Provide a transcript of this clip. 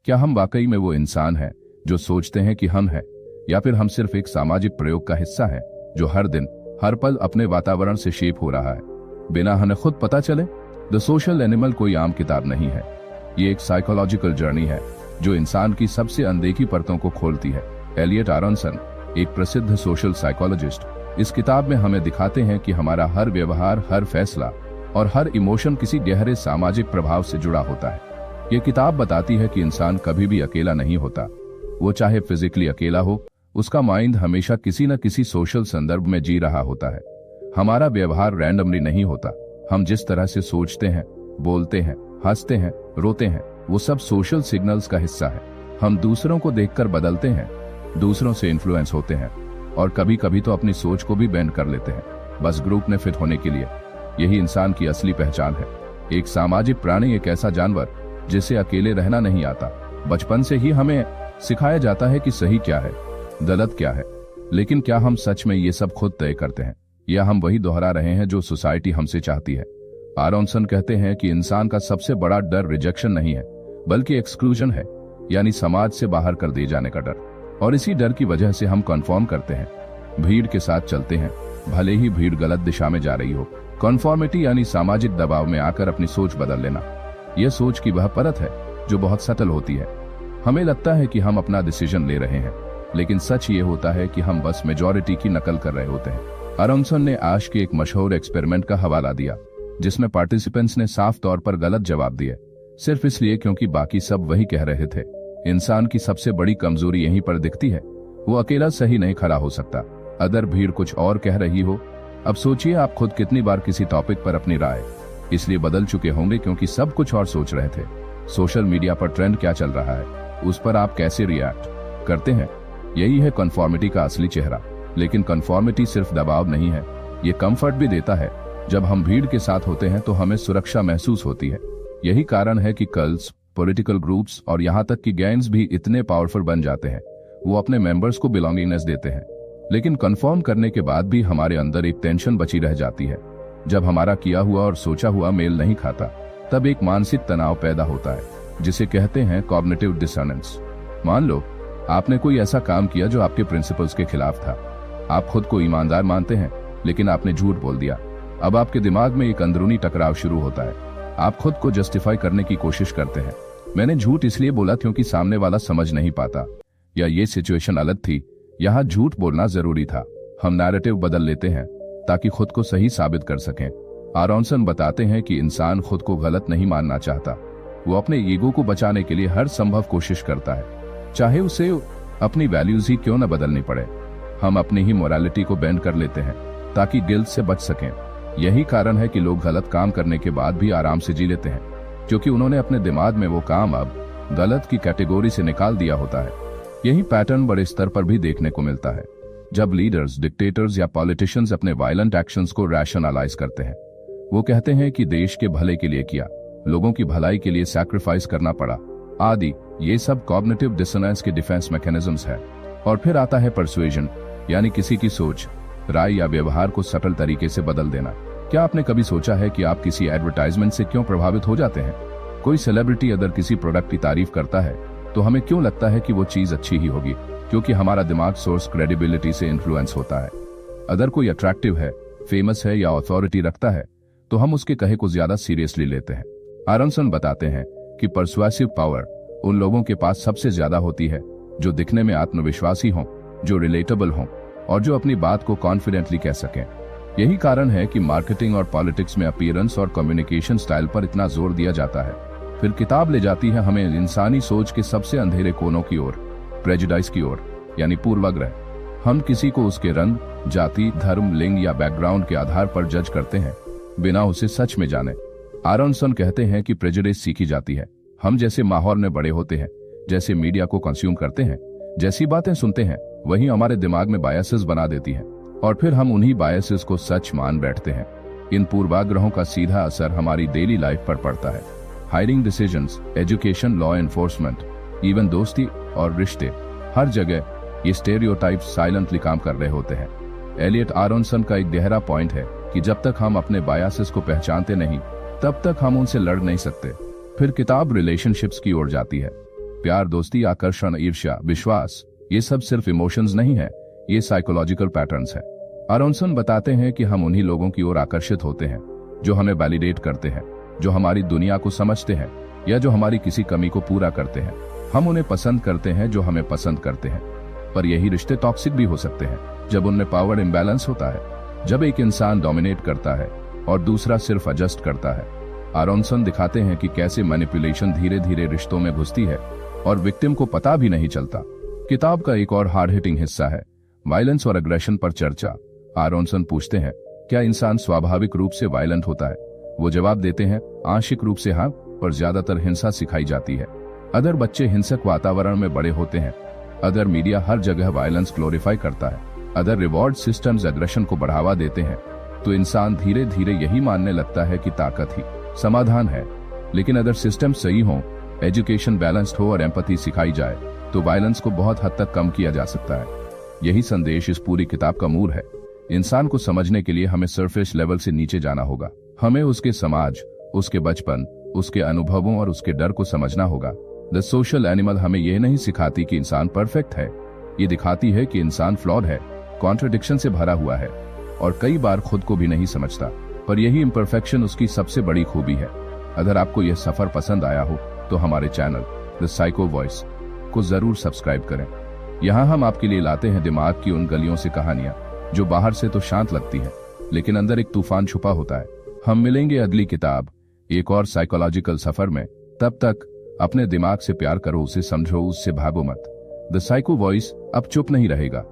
क्या हम वाकई में वो इंसान हैं जो सोचते हैं कि हम हैं, या फिर हम सिर्फ एक सामाजिक प्रयोग का हिस्सा हैं जो हर दिन हर पल अपने वातावरण से शेप हो रहा है बिना हमें खुद पता चले? द सोशल एनिमल कोई आम किताब नहीं है। ये एक साइकोलॉजिकल जर्नी है जो इंसान की सबसे अनदेखी परतों को खोलती है। एलियट आरोनसन, एक प्रसिद्ध सोशल साइकोलॉजिस्ट, इस किताब में हमें दिखाते हैं कि हमारा हर व्यवहार, हर फैसला और हर इमोशन किसी गहरे सामाजिक प्रभाव से जुड़ा होता है। ये किताब बताती है कि इंसान कभी भी अकेला नहीं होता। वो चाहे फिजिकली अकेला हो, उसका माइंड हमेशा किसी न किसी सोशल संदर्भ में जी रहा होता है। हमारा व्यवहार रैंडमली नहीं होता। हम जिस तरह से सोचते हैं, बोलते हैं, हंसते हैं, रोते हैं, वो सब सोशल सिग्नल्स का हिस्सा है। हम दूसरों को देखकर बदलते हैं, दूसरों से इन्फ्लुएंस होते हैं और कभी कभी तो अपनी सोच को भी बेंड कर लेते हैं, बस ग्रुप में फिट होने के लिए। यही इंसान की असली पहचान है। एक सामाजिक प्राणी, एक ऐसा जानवर जिसे अकेले रहना नहीं आता। बचपन से ही हमें सिखाया जाता है कि सही क्या है, गलत क्या है, लेकिन क्या हम सच में ये सब खुद तय करते हैं, या हम वही दोहरा रहे हैं जो सोसाइटी हमसे चाहती है? आरोनसन कहते हैं कि इंसान का सबसे बड़ा डर रिजेक्शन नहीं है, बल्कि एक्सक्लूजन है, यानी समाज से बाहर कर दिए जाने का डर। और इसी डर की वजह से हम कन्फर्म करते हैं, भीड़ के साथ चलते हैं, भले ही भीड़ गलत दिशा में जा रही हो। कन्फॉर्मिटी यानी सामाजिक दबाव में आकर अपनी सोच बदल लेना। यह सोच की वह परत है जो बहुत सटल होती है। हमें लगता है कि हम अपना डिसीजन ले रहे हैं, लेकिन सच ये होता है कि हम बस मेजॉरिटी की नकल कर रहे होते हैं। आरोनसन ने आज के एक मशहूर एक्सपेरिमेंट का हवाला दिया, जिसमें पार्टिसिपेंट्स ने साफ तौर पर गलत जवाब दिए, सिर्फ इसलिए क्योंकि बाकी सब वही कह रहे थे। इंसान की सबसे बड़ी कमजोरी यहीं पर दिखती है, वो अकेला सही नहीं खड़ा हो सकता अगर भीड़ कुछ और कह रही हो। अब सोचिए, आप खुद कितनी बार किसी टॉपिक पर अपनी राय इसलिए बदल चुके होंगे क्योंकि सब कुछ और सोच रहे थे। सोशल मीडिया पर ट्रेंड क्या चल रहा है, उस पर आप कैसे रिएक्ट करते हैं, यही है कन्फॉर्मिटी का असली चेहरा। लेकिन कन्फॉर्मिटी सिर्फ दबाव नहीं है, ये कंफर्ट भी देता है। जब हम भीड़ के साथ होते हैं तो हमें सुरक्षा महसूस होती है। यही कारण है कि कल्ट्स, पॉलिटिकल ग्रुप्स और यहाँ तक कि गैंग्स भी इतने पावरफुल बन जाते हैं। वो अपने मेंबर्स को बिलोंगिंगनेस देते हैं, लेकिन कन्फर्म करने के बाद भी हमारे अंदर एक टेंशन बची रह जाती है। जब हमारा किया हुआ और सोचा हुआ मेल नहीं खाता, तब एक मानसिक तनाव पैदा होता है, जिसे कहते हैं कॉग्निटिव डिसोनेंस। मान लो आपने कोई ऐसा काम किया जो आपके प्रिंसिपल्स के खिलाफ था। आप खुद को ईमानदार मानते हैं, लेकिन आपने झूठ बोल दिया। अब आपके दिमाग में एक अंदरूनी टकराव शुरू होता है। आप खुद को जस्टिफाई करने की कोशिश करते हैं। मैंने झूठ इसलिए बोला क्योंकि सामने वाला समझ नहीं पाता, या ये सिचुएशन अलग थी, यहाँ झूठ बोलना जरूरी था। हम नैरेटिव बदल लेते हैं ताकि खुद को सही साबित कर सकें। आरोनसन बताते हैं कि इंसान खुद को गलत नहीं मानना चाहता। वो अपने ईगो को बचाने के लिए हर संभव कोशिश करता है, चाहे उसे अपनी वैल्यूज ही क्यों न बदलनी पड़े। हम अपनी ही मोरालिटी को बेंड कर लेते हैं ताकि गिल्ट से बच सकें। यही कारण है कि लोग गलत काम करने के बाद भी आराम से जी लेते हैं, क्योंकि उन्होंने अपने दिमाग में वो काम अब गलत की कैटेगरी से निकाल दिया होता है। यही पैटर्न बड़े स्तर पर भी देखने को मिलता है। जब लीडर्स, डिक्टेटर्स या पॉलिटिशियंस अपने वायलेंट एक्शंस को रैशनलाइज करते हैं, वो कहते हैं कि देश के भले के लिए किया, लोगों की भलाई के लिए सैक्रिफाइस करना पड़ा आदि। ये सब कॉग्निटिव डिसोनेंस के डिफेंस मैकेनिज्म्स है। और फिर आता है परसुएजन, यानी किसी की सोच, राय या व्यवहार को सटल तरीके से बदल देना। क्या आपने कभी सोचा है कि आप किसी एडवर्टाइजमेंट से क्यों प्रभावित हो जाते हैं? कोई सेलिब्रिटी अगर किसी प्रोडक्ट की तारीफ करता है तो हमें क्यों लगता है कि वो चीज अच्छी ही होगी? क्योंकि हमारा दिमाग सोर्स क्रेडिबिलिटी से इन्फ्लुएंस होता है। अगर कोई अट्रैक्टिव है, फेमस है या अथॉरिटी रखता है तो हम उसके कहे को ज्यादा सीरियसली लेते हैं। आरोनसन बताते हैं कि पर्सुएसिव पावर उन लोगों के पास सबसे ज्यादा होती है जो दिखने में आत्मविश्वासी हों, जो रिलेटेबल हों और जो अपनी बात को कॉन्फिडेंटली कह सकें। यही कारण है कि मार्केटिंग और पॉलिटिक्स में अपीयरेंस और कम्युनिकेशन स्टाइल पर इतना जोर दिया जाता है। फिर किताब ले जाती है हमें इंसानी सोच के सबसे अंधेरे कोनों की ओर, प्रेजुडाइज की ओर, यानी पूर्वाग्रह। हम किसी को उसके रंग, जाति, धर्म, लिंग या बैकग्राउंड के आधार पर जज करते हैं, बिना उसे सच में जाने। आरोनसन कहते हैं कि प्रेजुडिस सीखी जाती है। हम जैसे माहौल में बड़े होते हैं, जैसे मीडिया को कंज्यूम करते हैं, जैसी बातें सुनते हैं, वही हमारे दिमाग में बायसेस बना देती है और फिर हम उन्हीं बायसेस को सच मान बैठते हैं। इन पूर्वाग्रहों का सीधा असर हमारी डेली लाइफ पर पड़ता है। Hiring decisions, education, law enforcement, even दोस्ती और रिश्ते, हर जगह ये स्टेरियोटाइप्स साइलेंटली काम कर रहे होते हैं। एलियट आरोनसन का एक गहरा पॉइंट है कि जब तक हम अपने बायसेस को पहचानते नहीं, तब तक हम उनसे लड़ नहीं सकते। फिर किताब रिलेशनशिप्स की ओर जाती है। प्यार, दोस्ती, आकर्षण, ईर्ष्या, विश्वास, ये सब सिर्फ इमोशंस नहीं है, ये साइकोलॉजिकल पैटर्न्स है। आरोनसन बताते हैं कि हम उन्हीं लोगों की ओर आकर्षित होते हैं जो हमें वैलिडेट करते हैं, जो हमारी दुनिया को समझते हैं या जो हमारी किसी कमी को पूरा करते हैं। हम उन्हें पसंद करते हैं जो हमें पसंद करते हैं। पर यही रिश्ते टॉक्सिक भी हो सकते हैं जब उनमें पावर इम्बैलेंस होता है, जब एक इंसान डोमिनेट करता है और दूसरा सिर्फ एडजस्ट करता है। आरोनसन दिखाते हैं कि कैसे मैनिपुलेशन धीरे धीरे रिश्तों में घुसती है और विक्टिम को पता भी नहीं चलता। किताब का एक और हार्ड हिटिंग हिस्सा है वायलेंस और एग्रेशन पर चर्चा। आरोनसन पूछते हैं, क्या इंसान स्वाभाविक रूप से वायलेंट होता है? वो जवाब देते हैं, आंशिक रूप से हाँ, पर ज्यादातर हिंसा सिखाई जाती है। अगर बच्चे हिंसक वातावरण में बड़े होते हैं, अगर मीडिया हर जगह वायलेंस ग्लोरीफाई करता है, अगर रिवॉर्ड सिस्टम्स एग्रेशन को बढ़ावा देते हैं, तो इंसान धीरे धीरे यही मानने लगता है कि ताकत ही समाधान है। लेकिन अगर सिस्टम सही हो, एजुकेशन बैलेंस्ड हो और एम्पैथी सिखाई जाए, तो वायलेंस को बहुत हद तक कम किया जा सकता है। यही संदेश इस पूरी किताब का मूल है। इंसान को समझने के लिए हमें सरफेस लेवल से नीचे जाना होगा। हमें उसके समाज, उसके बचपन, उसके अनुभवों और उसके डर को समझना होगा। द सोशल एनिमल हमें यह नहीं सिखाती कि इंसान परफेक्ट है, ये दिखाती है कि इंसान फ्लॉड है, कॉन्ट्रडिक्शन से भरा हुआ है और कई बार खुद को भी नहीं समझता। पर यही इम्परफेक्शन उसकी सबसे बड़ी खूबी है। अगर आपको यह सफर पसंद आया हो तो हमारे चैनल द साइको वॉइस को जरूर सब्सक्राइब करें। यहाँ हम आपके लिए लाते हैं दिमाग की उन गलियों से कहानियां जो बाहर से तो शांत लगती हैं, लेकिन अंदर एक तूफान छुपा होता है। हम मिलेंगे अगली किताब, एक और साइकोलॉजिकल सफर में। तब तक अपने दिमाग से प्यार करो, उसे समझो, उससे भागो मत। द साइको वॉइस अब चुप नहीं रहेगा।